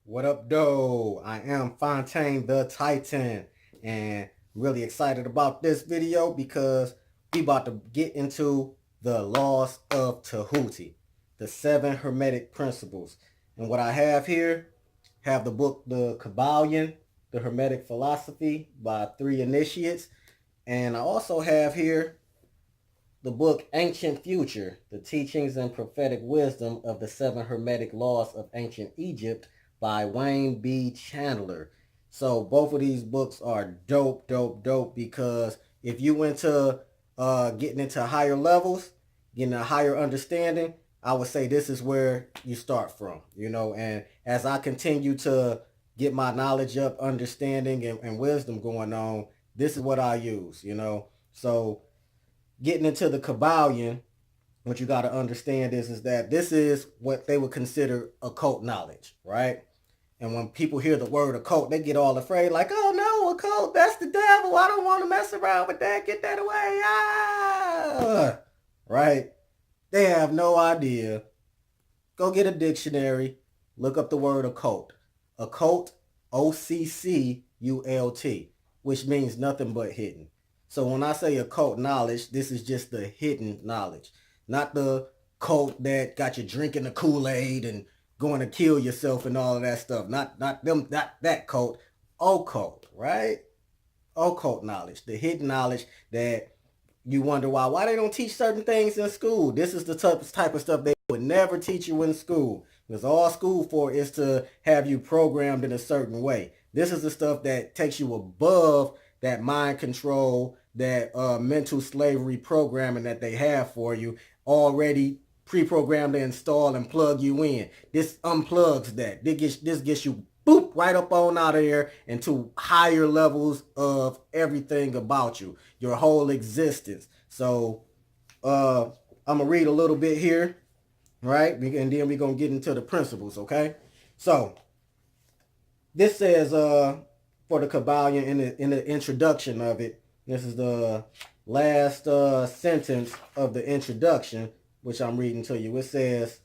What up, though? I am Fontaine the Titan, and really excited about this video because we about to get into the Laws of Tehuti, the 7 Hermetic Principles. And what I have here, have the book, the Kybalion, the Hermetic Philosophy by 3 initiates. And I also have here the book Ancient Future, the Teachings and Prophetic Wisdom of the 7 Hermetic Laws of Ancient Egypt by Wayne Chandler. So both of these books are dope because if you went to getting into higher levels, getting a higher understanding, I would say this is where you start from, and as I continue to get my knowledge up, understanding and wisdom going on, this is what I use. So getting into the Kabalion, what you got to understand is that this is what they would consider occult knowledge, right? And when people hear the word occult, they get all afraid, like, oh no, occult, that's the devil. I don't want to mess around with that. Get that away. Ah! Right? They have no idea. Go get a dictionary, look up the word occult. Occult, OCCULT, which means nothing but hidden. So when I say occult knowledge, this is just the hidden knowledge, not the cult that got you drinking the Kool-Aid and going to kill yourself and all of that stuff. Not that cult. Occult, right? Occult knowledge, the hidden knowledge that you wonder why they don't teach certain things in school. This is the type of stuff they would never teach you in school, because all school for is to have you programmed in a certain way. This is the stuff that takes you above that mind control, that mental slavery programming that they have for you already pre-programmed to install and plug you in. This unplugs that. This gets you boop right up on out of there into higher levels of everything about you, your whole existence. So I'm gonna read a little bit here, right? And then we're gonna get into the principles, okay? So this says for the Kabalion in the introduction of it. This is the last sentence of the introduction, which I'm reading to you. It says,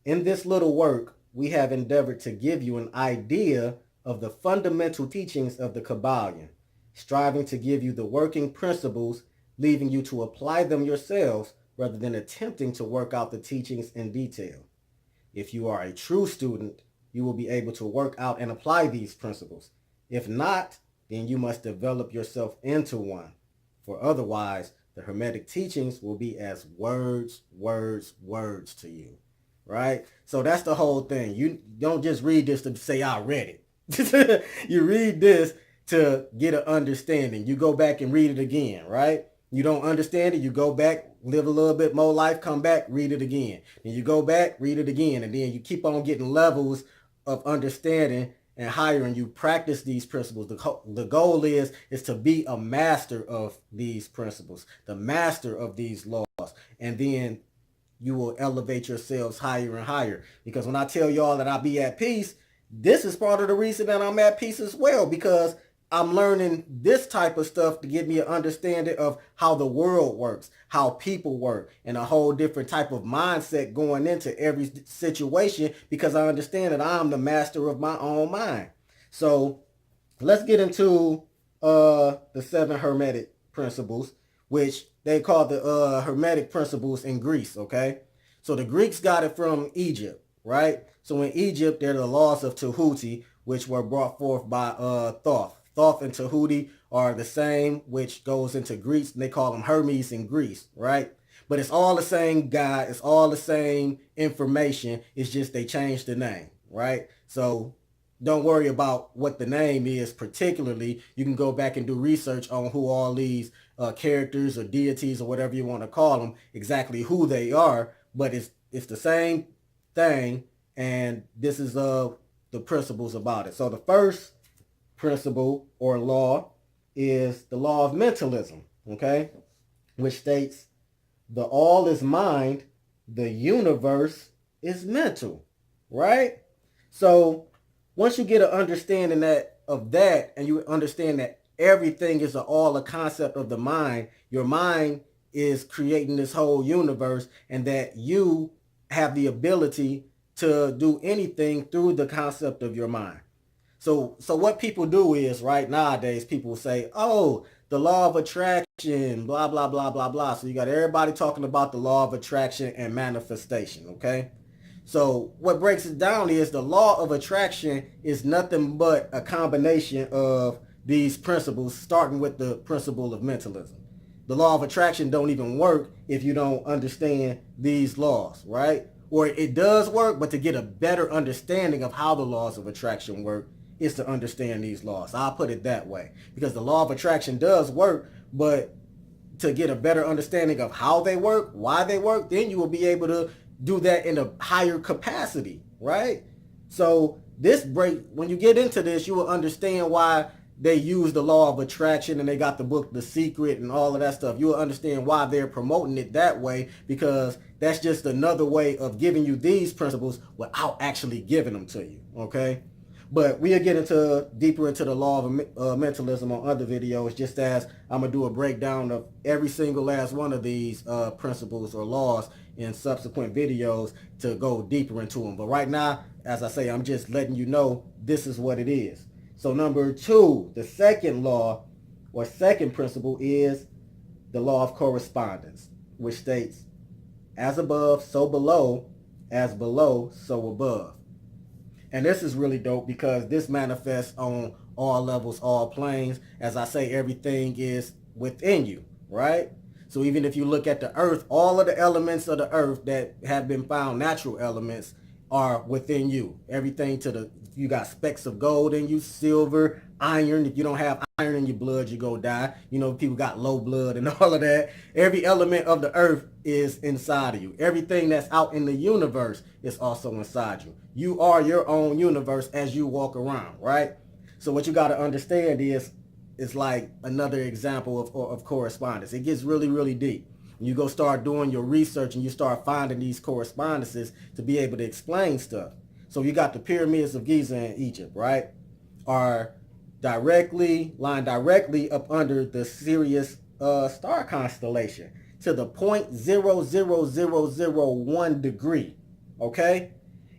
in this little work, we have endeavored to give you an idea of the fundamental teachings of the Kabalion, striving to give you the working principles, leaving you to apply them yourselves rather than attempting to work out the teachings in detail. If you are a true student, you will be able to work out and apply these principles. If not, then you must develop yourself into one. For otherwise, the Hermetic teachings will be as words to you. Right? So that's the whole thing. You don't just read this to say, I read it. You read this to get an understanding. You go back and read it again, right? You don't understand it, you go back, live a little bit more life, come back, read it again. Then you go back, read it again. And then you keep on getting levels of understanding and higher, and you practice these principles. The goal is to be a master of these principles, the master of these laws. And then you will elevate yourselves higher and higher. Because when I tell y'all that I be at peace, this is part of the reason that I'm at peace as well, because I'm learning this type of stuff to give me an understanding of how the world works, how people work, and a whole different type of mindset going into every situation, because I understand that I'm the master of my own mind. So let's get into the 7 Hermetic Principles, which they call the Hermetic Principles in Greece, okay? So the Greeks got it from Egypt, right? So in Egypt, they're the Laws of Tehuti, which were brought forth by Thoth. Thoth and Tehuti are the same, which goes into Greece, and they call them Hermes in Greece, right? But it's all the same guy. It's all the same information. It's just they changed the name, right? So don't worry about what the name is particularly. You can go back and do research on who all these characters or deities or whatever you want to call them, exactly who they are. But it's the same thing, and this is the principles about it. So the first principle or law is the law of mentalism, okay? Which states the all is mind, the universe is mental, right? So once you get an understanding of that, and you understand that everything is all a concept of the mind, your mind is creating this whole universe, and that you have the ability to do anything through the concept of your mind. So what people do is, right, nowadays people say, oh, the law of attraction, blah, blah, blah, blah, blah. So you got everybody talking about the law of attraction and manifestation, okay? So what breaks it down is the law of attraction is nothing but a combination of these principles, starting with the principle of mentalism. The law of attraction don't even work if you don't understand these laws, right? Or it does work, but to get a better understanding of how the laws of attraction work is to understand these laws. I'll put it that way. Because the law of attraction does work, but to get a better understanding of how they work, why they work, then you will be able to do that in a higher capacity, right? So when you get into this, you will understand why they use the law of attraction and they got the book The Secret and all of that stuff. You will understand why they're promoting it that way, because that's just another way of giving you these principles without actually giving them to you, okay? But we'll get deeper into the law of mentalism on other videos, just as I'm going to do a breakdown of every single last one of these principles or laws in subsequent videos to go deeper into them. But right now, as I say, I'm just letting you know this is what it is. So number 2, the second law or second principle is the law of correspondence, which states, as above, so below, as below, so above. And this is really dope because this manifests on all levels, all planes. As I say, everything is within you, right? So even if you look at the earth, all of the elements of the earth that have been found, natural elements, are within you. Everything you got specks of gold in you, silver, iron. If you don't have iron in your blood, you go die. You know, people got low blood and all of that. Every element of the earth is inside of you. Everything that's out in the universe is also inside you. You are your own universe as you walk around, right? So what you got to understand is, it's like another example of correspondence. It gets really, really deep. You go start doing your research and you start finding these correspondences to be able to explain stuff. So you got the pyramids of Giza in Egypt, right? Are lying directly up under the Sirius star constellation to the 0.00001 degree, okay?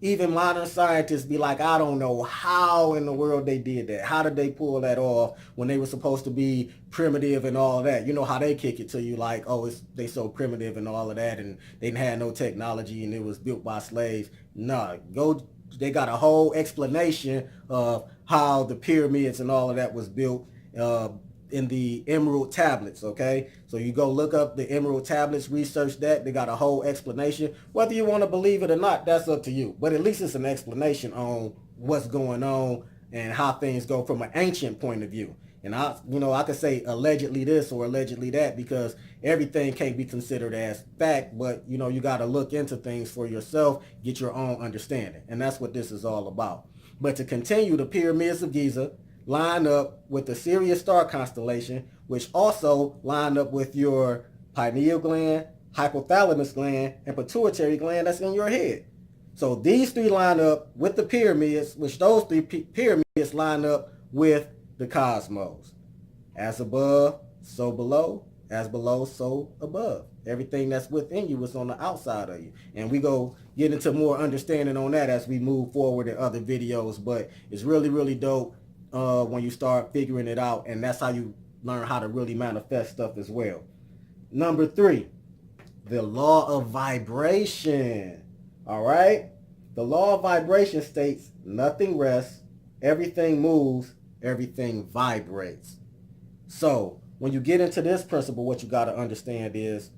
Even modern scientists be like, I don't know how in the world they did that. How did they pull that off when they were supposed to be primitive and all of that? You know how they kick it to you like, oh, they so primitive and all of that, and they didn't have no technology and it was built by slaves. Nah, they got a whole explanation of how the pyramids and all of that was built in the Emerald Tablets, okay? So you go look up the Emerald Tablets, research that. They got a whole explanation. Whether you want to believe it or not, that's up to you. But at least it's an explanation on what's going on and how things go from an ancient point of view. And I could say allegedly this or allegedly that, because everything can't be considered as fact, but you got to look into things for yourself, get your own understanding. And that's what this is all about. But to continue, the pyramids of Giza line up with the Sirius star constellation, which also line up with your pineal gland, hypothalamus gland, and pituitary gland that's in your head. So these three line up with the pyramids, which those three pyramids line up with the cosmos. As above, so below. As below, so above. Everything that's within you is on the outside of you. And we go get into more understanding on that as we move forward in other videos. But it's really, really dope when you start figuring it out. And that's how you learn how to really manifest stuff as well. Number 3, the law of vibration. All right? The law of vibration states nothing rests, everything moves, everything vibrates. So when you get into this principle, what you got to understand is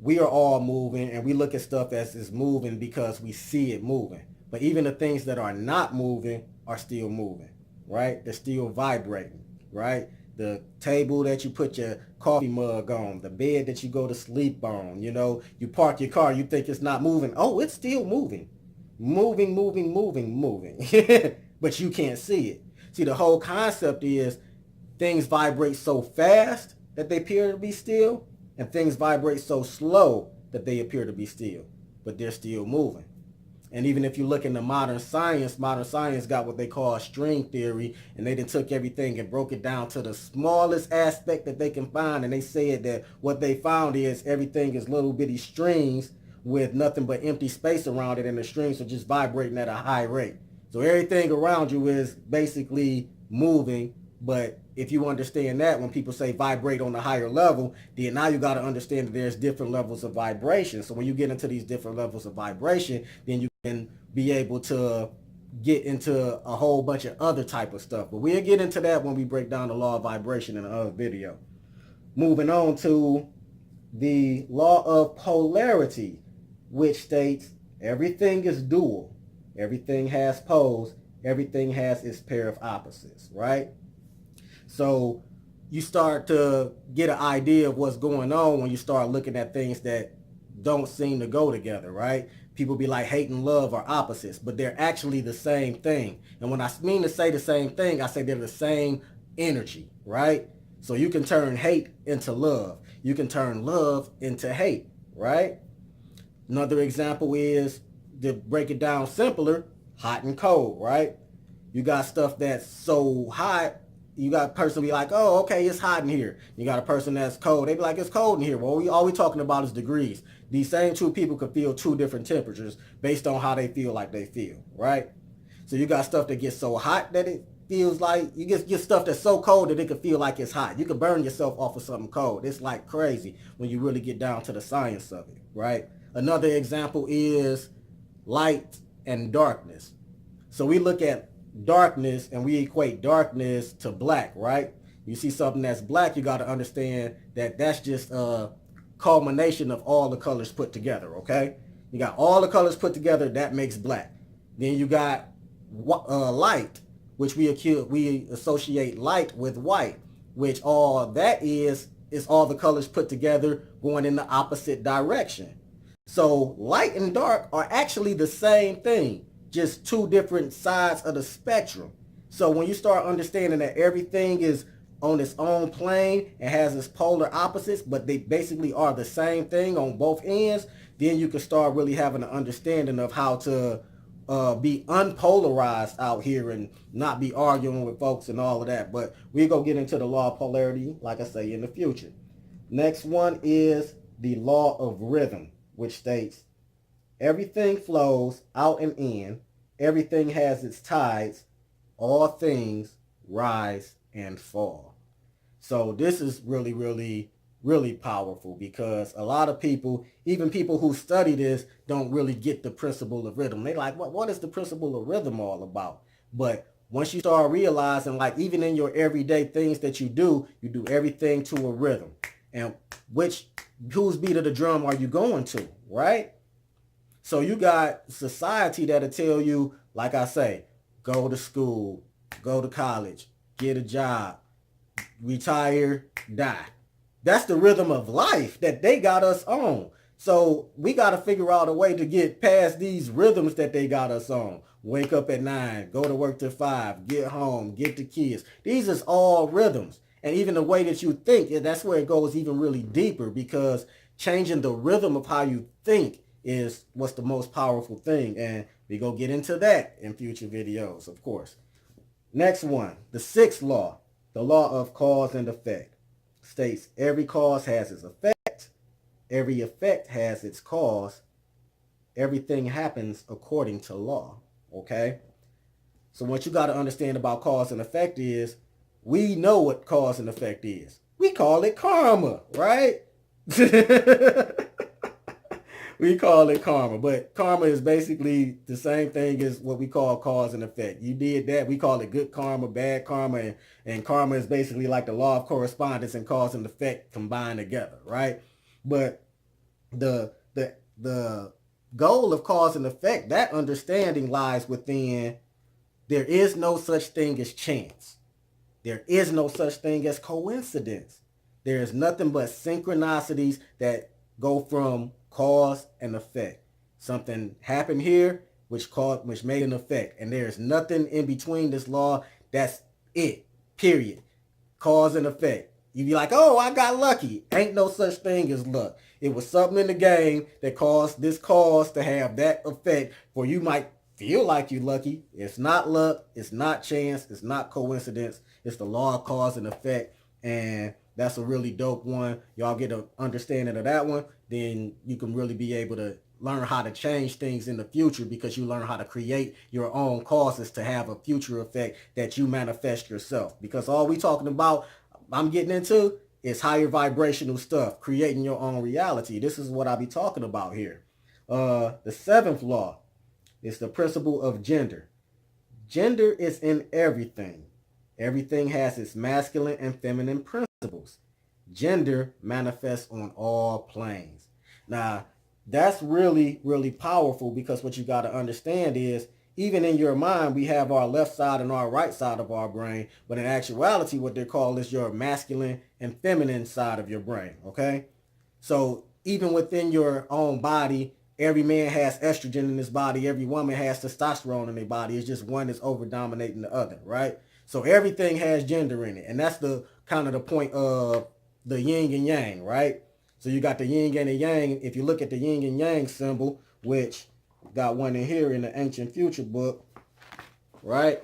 we are all moving, and we look at stuff as is moving because we see it moving. But even the things that are not moving are still moving, right? They're still vibrating, right? The table that you put your coffee mug on, the bed that you go to sleep on, you park your car, you think it's not moving. Oh, it's still moving. Moving. But you can't see it. See, the whole concept is things vibrate so fast that they appear to be still, and things vibrate so slow that they appear to be still, but they're still moving. And even if you look into modern science got what they call string theory, and they then took everything and broke it down to the smallest aspect that they can find, and they said that what they found is everything is little bitty strings with nothing but empty space around it, and the strings are just vibrating at a high rate. So everything around you is basically moving. But if you understand that, when people say vibrate on a higher level, then now you got to understand that there's different levels of vibration. So when you get into these different levels of vibration, then you can be able to get into a whole bunch of other type of stuff. But we'll get into that when we break down the law of vibration in another video. Moving on to the law of polarity, which states everything is dual. Everything has poles. Everything has its pair of opposites, right? So you start to get an idea of what's going on when you start looking at things that don't seem to go together, right? People be like hate and love are opposites, but they're actually the same thing. And when I mean to say the same thing, I say they're the same energy, right? So you can turn hate into love. You can turn love into hate, right? Another example is, to break it down simpler, hot and cold, right? You got stuff that's so hot, you got a person be like, oh, okay, it's hot in here. You got a person that's cold. They be like, it's cold in here. Well, all we talking about is degrees. These same two people could feel two different temperatures based on how they feel like they feel, right? So you got stuff that gets so hot that it feels like, you get stuff that's so cold that it could feel like it's hot. You could burn yourself off of something cold. It's like crazy when you really get down to the science of it, right? Another example is light and darkness. So we look at darkness and we equate darkness to black, right? You see something that's black, you got to understand that that's just a culmination of all the colors put together, okay? You got all the colors put together, that makes black. Then you got light, which we associate light with white, which all that is all the colors put together going in the opposite direction. So light and dark are actually the same thing, just two different sides of the spectrum. So when you start understanding that everything is on its own plane and has its polar opposites, but they basically are the same thing on both ends, then you can start really having an understanding of how to be unpolarized out here and not be arguing with folks and all of that. But we're going to get into the law of polarity, like I say, in the future. Next one is the law of rhythm, which states everything flows out and in, everything has its tides, all things rise and fall. So this is really, really, really powerful, because a lot of people, even people who study this, don't really get the principle of rhythm. They like, what is the principle of rhythm all about? But once you start realizing, like, even in your everyday things that you do everything to a rhythm. And whose beat of the drum are you going to, right? So you got society that'll tell you, like I say, go to school, go to college, get a job, retire, die. That's the rhythm of life that they got us on. So we got to figure out a way to get past these rhythms that they got us on. Wake up at 9, go to work till 5, get home, get the kids. These is all rhythms. And even the way that you think, that's where it goes even really deeper, because changing the rhythm of how you think is what's the most powerful thing. And we go get into that in future videos, of course. Next one, the sixth law, the law of cause and effect, states every cause has its effect, every effect has its cause, everything happens according to law, okay? So what you got to understand about cause and effect is, we know what cause and effect is. We call it karma, right? We call it karma, but karma is basically the same thing as what we call cause and effect. You did that, we call it good karma, bad karma, and karma is basically like the law of correspondence and cause and effect combined together, right? But the goal of cause and effect, that understanding lies within, there is no such thing as chance. There is no such thing as coincidence. There is nothing but synchronicities that go from cause and effect. Something happened here, which made an effect. And there's nothing in between this law. That's it. Period. Cause and effect. You be like, oh, I got lucky. Ain't no such thing as luck. It was something in the game that caused this cause to have that effect, for you might feel like you're lucky. It's not luck. It's not chance. It's not coincidence. It's the law of cause and effect. And that's a really dope one. Y'all get an understanding of that one, then you can really be able to learn how to change things in the future, because you learn how to create your own causes to have a future effect that you manifest yourself. Because all we talking about, I'm getting into, is higher vibrational stuff, creating your own reality. This is what I be talking about here. The 7th law is the principle of gender. Gender is in everything. Everything has its masculine and feminine principles. Gender manifests on all planes. Now, that's really, really powerful, because what you got to understand is, even in your mind, we have our left side and our right side of our brain, but in actuality, what they call is your masculine and feminine side of your brain, okay? So even within your own body, every man has estrogen in his body, every woman has testosterone in their body. It's just one is over dominating the other, right? So everything has gender in it, and that's the kind of the point of the yin and yang, right? So you got the yin and the yang. If you look at the yin and yang symbol, which got one in here in the Ancient Future book, right?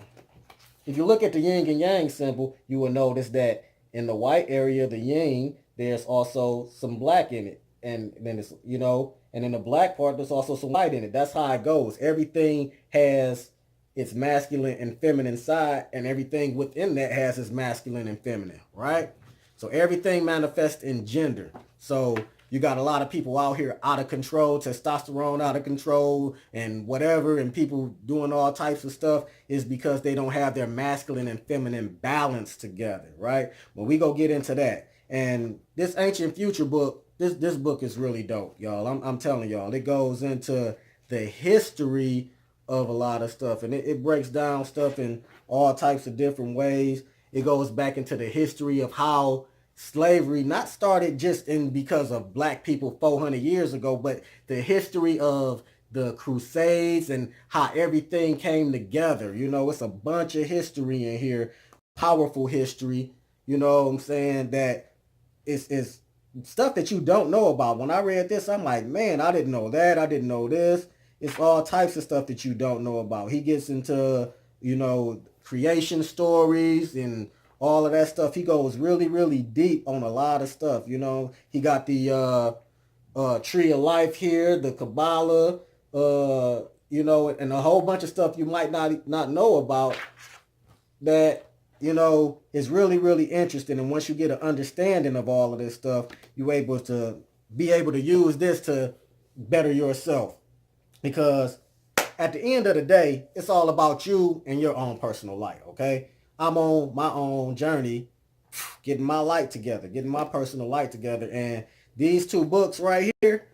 If you look at the yin and yang symbol, you will notice that in the white area, the yin, there's also some black in it. And then it's, you know, and in the black part, there's also some white in it. That's how it goes. Everything has its masculine and feminine side, and everything within that has its masculine and feminine, right? So everything manifests in gender. So you got a lot of people out here out of control, testosterone out of control and whatever, and people doing all types of stuff is because they don't have their masculine and feminine balance together, right? Well, we go get into that. And this Ancient Future book, this book is really dope, y'all. I'm telling y'all, it goes into the history of a lot of stuff, and it breaks down stuff in all types of different ways. It goes back into the history of how slavery not started just in because of black people 400 years ago, but the history of the Crusades and how everything came together. You know, it's a bunch of history in here, powerful history, you know what I'm saying, that is stuff that you don't know about. When I read this, I'm like, man, I didn't know that. I didn't know this. It's all types of stuff that you don't know about. He gets into, you know, creation stories and all of that stuff. He goes really, really deep on a lot of stuff. You know, he got the Tree of Life here, the Kabbalah, you know, and a whole bunch of stuff you might not know about that, you know, is really, really interesting. And once you get an understanding of all of this stuff, you're able to use this to better yourself. Because at the end of the day, it's all about you and your own personal light, okay? I'm on my own journey, getting my light together, getting my personal light together. And these two books right here,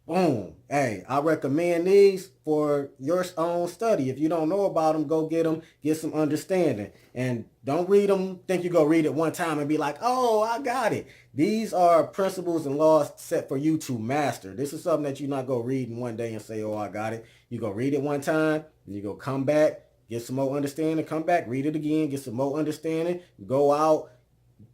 boom. Hey, I recommend these for your own study. If you don't know about them, go get them, get some understanding. And don't read them, think you go read it one time and be like, oh, I got it. These are principles and laws set for you to master. This is something that you're not going to read in one day and say, oh, I got it. You go read it one time, and you go come back, get some more understanding, come back, read it again, get some more understanding, go out,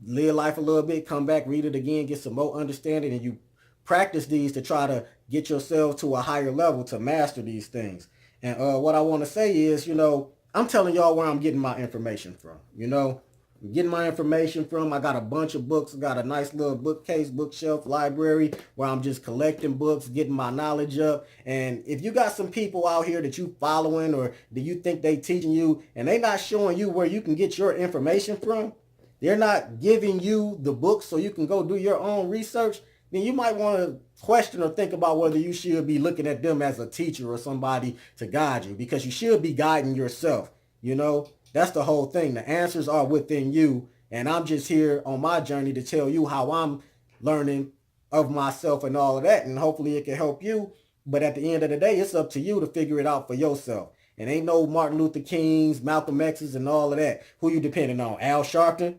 live life a little bit, come back, read it again, get some more understanding, and you practice these to try to get yourself to a higher level to master these things. And what I want to say is, you know, I'm telling y'all where I'm getting my information from. You know, I'm getting my information from. I got a bunch of books. I got a nice little bookcase, bookshelf, library where I'm just collecting books, getting my knowledge up. And if you got some people out here that you following or that you think they teaching you and they not showing you where you can get your information from, they're not giving you the books so you can go do your own research, then you might want to question or think about whether you should be looking at them as a teacher or somebody to guide you, because you should be guiding yourself. You know, that's the whole thing. The answers are within you. And I'm just here on my journey to tell you how I'm learning of myself and all of that. And hopefully it can help you. But at the end of the day, it's up to you to figure it out for yourself. And ain't no Martin Luther Kings, Malcolm X's, and all of that. Who you depending on? Al Sharpton?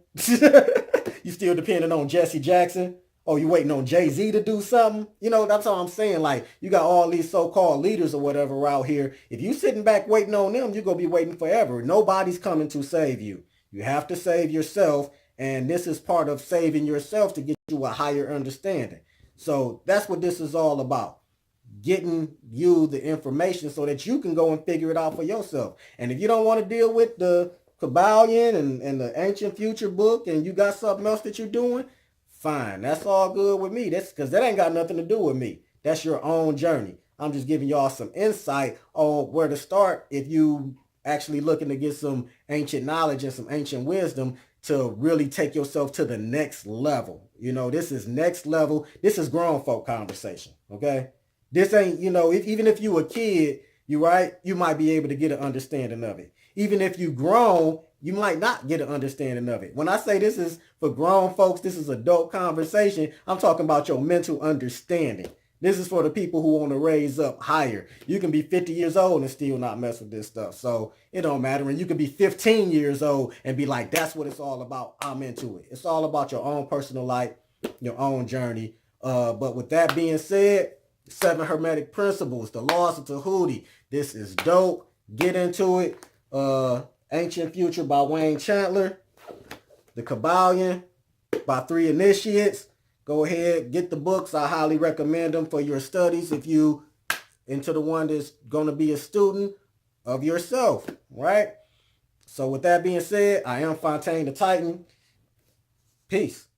You still depending on Jesse Jackson? Oh, you waiting on Jay-Z to do something? You know, that's all I'm saying. Like, you got all these so-called leaders or whatever out here. If you sitting back waiting on them, you're going to be waiting forever. Nobody's coming to save you. You have to save yourself. And this is part of saving yourself to get you a higher understanding. So that's what this is all about. Getting you the information so that you can go and figure it out for yourself. And if you don't want to deal with the Kybalion and the Ancient Future book and you got something else that you're doing, fine. That's all good with me. That's because that ain't got nothing to do with me. That's your own journey. I'm just giving y'all some insight on where to start if you actually looking to get some ancient knowledge and some ancient wisdom to really take yourself to the next level. You know, this is next level. This is grown folk conversation, okay? This ain't, you know, even if you a kid, you right, you might be able to get an understanding of it. Even if you grown, you might not get an understanding of it. When I say this is for grown folks, this is adult conversation, I'm talking about your mental understanding. This is for the people who want to raise up higher. You can be 50 years old and still not mess with this stuff. So it don't matter. And you can be 15 years old and be like, that's what it's all about. I'm into it. It's all about your own personal life, your own journey. But with that being said, 7 Hermetic Principles, the Laws of Tehuti. This is dope. Get into it. Ancient Future by Wayne Chandler. The Kybalion by 3 Initiates. Go ahead, get the books. I highly recommend them for your studies if you into the one that's going to be a student of yourself, right? So with that being said, I am Fontaine the Titan. Peace.